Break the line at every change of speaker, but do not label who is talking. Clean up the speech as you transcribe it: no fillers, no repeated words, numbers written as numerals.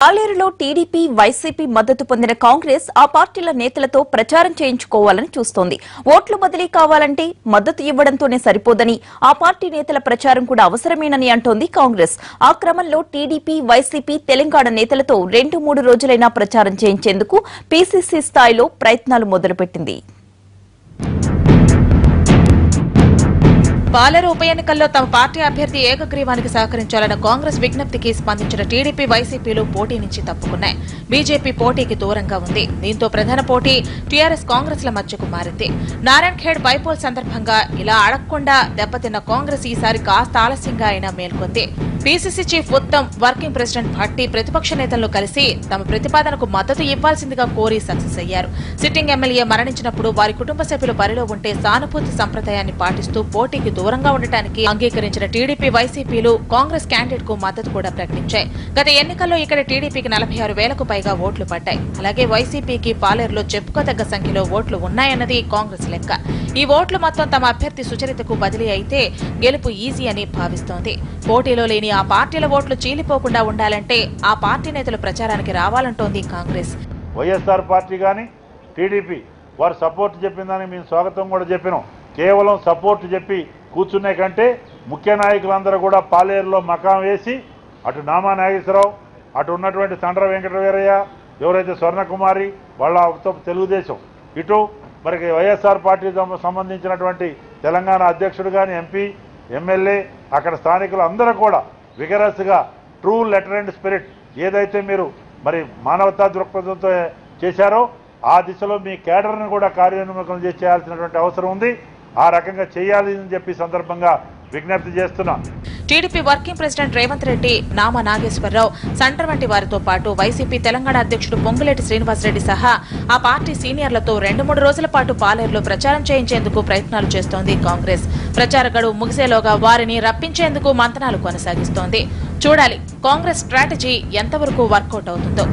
పాలేరులో TDP YCP మద్దతు పొందిన కాంగ్రెస్ ఆ పార్టీల నేతలతో ప్రచారం చేయించుకోవాలని చూస్తోంది. ఓట్లు బదిలీ కావాలంటే మద్దతు ఇవ్వడంతోనే సరిపోదని, ఆ పార్టీ నేతల ప్రచారం కూడా అవసరమేనని అంటోంది కాంగ్రెస్. ఆ క్రమంలో టీడీపీ వైసీపీ తెలంగాణ నేతలతో 2-3 రోజులైనా ప్రచారం చేయించేందుకు పీసీసీ స్థాయిలో ప్రయత్నాలు మొదలుపెట్టింది.
పాలేరు ఉప ఎన్నికల్లో తమ పార్టీ అభ్యర్థి ఏకగ్రీవానికి సహకరించాలన్న కాంగ్రెస్ విజ్ఞప్తికి స్పందించిన టీడీపీ వైసీపీలు పోటీ నుంచి తప్పుకున్నాయి. బీజేపీ పోటీకి దూరంగా ఉంది. దీంతో ప్రధాన పోటీ టీఆర్ఎస్ కాంగ్రెస్ ల మధ్యకు మారింది. నారాయణ్ ఖేడ్ బైపోల్ సందర్భంగా ఇలా అడగకుండా దెబ్బతిన్న కాంగ్రెస్ ఈసారి కాస్త ఆలస్యంగా అయినా మేల్కొంది. PCC chief Uttam, working president Bhatti ప్రతిపక్ష నేతలను కలిసి తమ ప్రతిపాదనకు మద్దతు ఇవ్వాల్సిందిగా కోరి సక్సెస్ అయ్యారు. సిట్టింగ్ ఎమ్మెల్యే మరణించినప్పుడు వారి కుటుంబ సభ్యులు బరిలో ఉంటే సానుభూతి సంప్రదాయాన్ని పాటిస్తూ పోటీకి దూరంగా ఉండటానికి అంగీకరించిన టీడీపీ వైసీపీలు కాంగ్రెస్ క్యాండిడేట్ కు మద్దతు కూడా ప్రకటించాయి. గత ఎన్నికల్లో ఇక్కడ టీడీపీకి 46,000కు పైగా ఓట్లు పడ్డాయి. అలాగే వైసీపీకి పాలేరులో చెప్పుకోదగ్గ సంఖ్యలో ఓట్లు ఉన్నాయన్నది కాంగ్రెస్ లెక్క. ఈ ఓట్లు మొత్తం తమ అభ్యర్థి సుచరితకు బదిలీ అయితే గెలుపు ఈజీ అని భావిస్తోంది. పోటీలో లేని ఆ పార్టీల ఓట్లు చీలిపోకుండా ఉండాలంటే ఆ పార్టీ నేతలు ప్రచారానికి రావాలంటోంది కాంగ్రెస్.
వైఎస్ఆర్ పార్టీ కానీ టీడీపీ వారు సపోర్ట్ చెప్పిందని మేము స్వాగతం కూడా చెప్పినాం. కేవలం సపోర్ట్ చెప్పి కూర్చునే కంటే ముఖ్య నాయకులందరూ కూడా పాలేరులో మకాం వేసి, అటు నామా నాగేశ్వరరావు, అటు ఉన్నటువంటి సండ్ర వెంకటవీరయ్య, ఎవరైతే స్వర్ణకుమారి వాళ్ళ తెలుగుదేశం, ఇటు మరి వైఎస్ఆర్ పార్టీ సంబంధించినటువంటి తెలంగాణ అధ్యక్షుడు కానీ, ఎంపీ, ఎమ్మెల్యే, అక్కడ స్థానికులు అందరూ కూడా విగరస్గా ట్రూ లెటర్ అండ్ స్పిరిట్ ఏదైతే మీరు మరి మానవతా దృక్పథంతో చేశారో ఆ దిశలో మీ కేడర్ను కూడా కార్యోన్ముఖం చేయాల్సినటువంటి అవసరం ఉంది. ఆ రకంగా చేయాలి అని చెప్పి సందర్భంగా విజ్ఞప్తి చేస్తున్నా.
TDP working president Revanth Reddy, Nama Nageswararao, Sandra వంటి వారితో పాటు వైసీపీ తెలంగాణ అధ్యక్షుడు పొంగులేటి శ్రీనివాసరెడ్డి సహా ఆ పార్టీ సీనియర్లతో 2-3 రోజుల పాటు పాలేరులో ప్రచారం చేయించేందుకు ప్రయత్నాలు చేస్తోంది కాంగ్రెస్. ప్రచార గడువు ముగిసేలోగా వారిని రప్పించేందుకు మంతనాలు కొనసాగిస్తోంది. చూడాలి కాంగ్రెస్ స్ట్రాటజీ ఎంతవరకు వర్కౌట్ అవుతుందో.